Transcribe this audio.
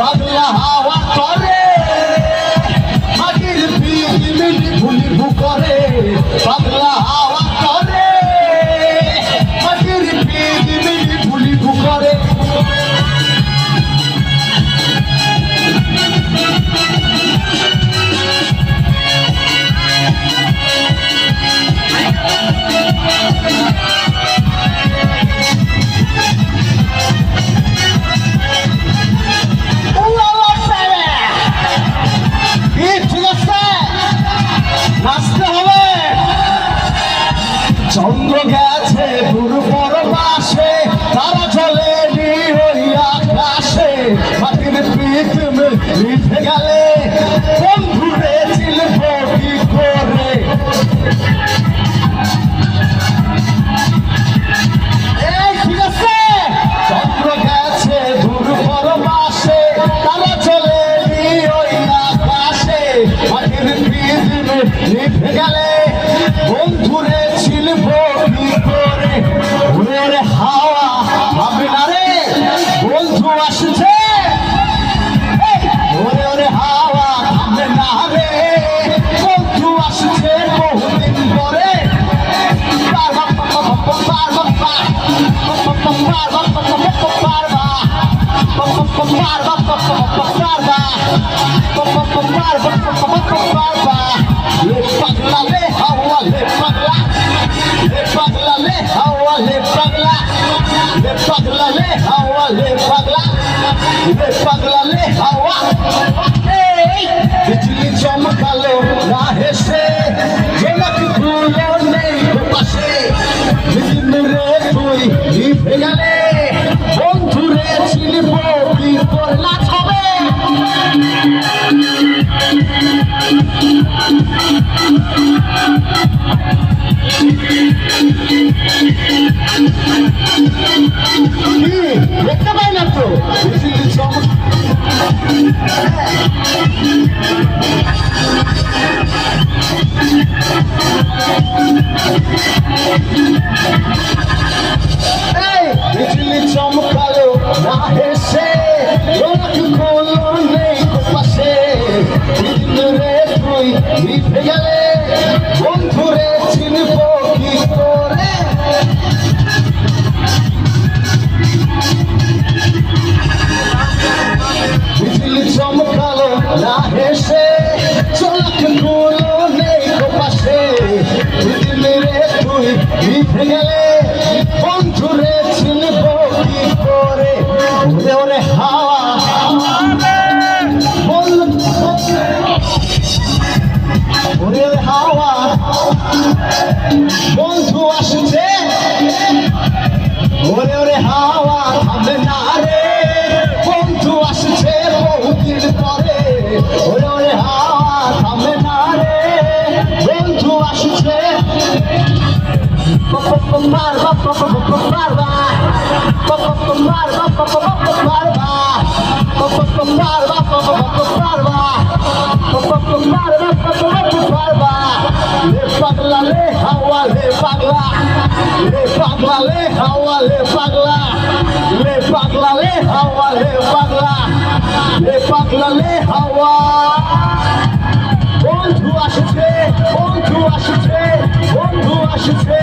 পাগলা হাওয়া করে মাটির পিঠি মিটি ভুলি ভু করে পাগলা হাওয়া করে মাটির পিঠি মিটি ভুলি ভু করে চন্দ্র গেছে পুরো পরবাসে তারা চলে ওই আকাশে মাটির পিঠ মিঠে গেলে বন্ধুরে চিনব কি করে ঠিক আছে চন্দ্র গেছে পুরো পরবাসে তারা চলে ওই আকাশে মাটির পিঠ মিঠে গেলে বন্ধুরে চিনব কি করে ওরে হাওয়া ভাবে না রে বন্ধু আসছে ওরে হাওয়া ভাবে না রে বন্ধু আসছে বহুদিন পরে পাগলা লে হাওয়া লে পাগলা পাগলা লে হাওয়া লে পাগলা পাগলা লে হাওয়া লে পাগলা পাগলা লে হাওয়া বিজলি চমকালো না হেসে ঝলক গুলো নেই পাশে দিন রে তুই নিভে গেলে বন্ধুরে চিনব কি করে না হবে দেখতে পাই না তো বিজলি চমকালো না হেসে গুলো নেই পাশে দিন রে তুই নিভে গেলে বন্ধুরে চিনব কি করে বিজলি চমকালো না হেসে চলক গুলো নেই পাশে দিন রে তুই নিভে গেলে বন্ধুরে চিনব কি করে ওরে হাওয়া ওরে হাওয়া বন্ধু আসছে ওরে হাওয়া থামবে না রে বন্ধু আসছে বহুদিন পরে ওরে হাওয়া থামবে না রে বন্ধু আসছে মারবা মারবা পাগলা লে হাওয়া লে পাগলা পাগলা লে হাওয়া লে পাগলা পাগলা লে হাওয়া লে পাগলা পাগলা লে হাওয়া বন্ধু আসছে বন্ধু আসছে বন্ধু আসছে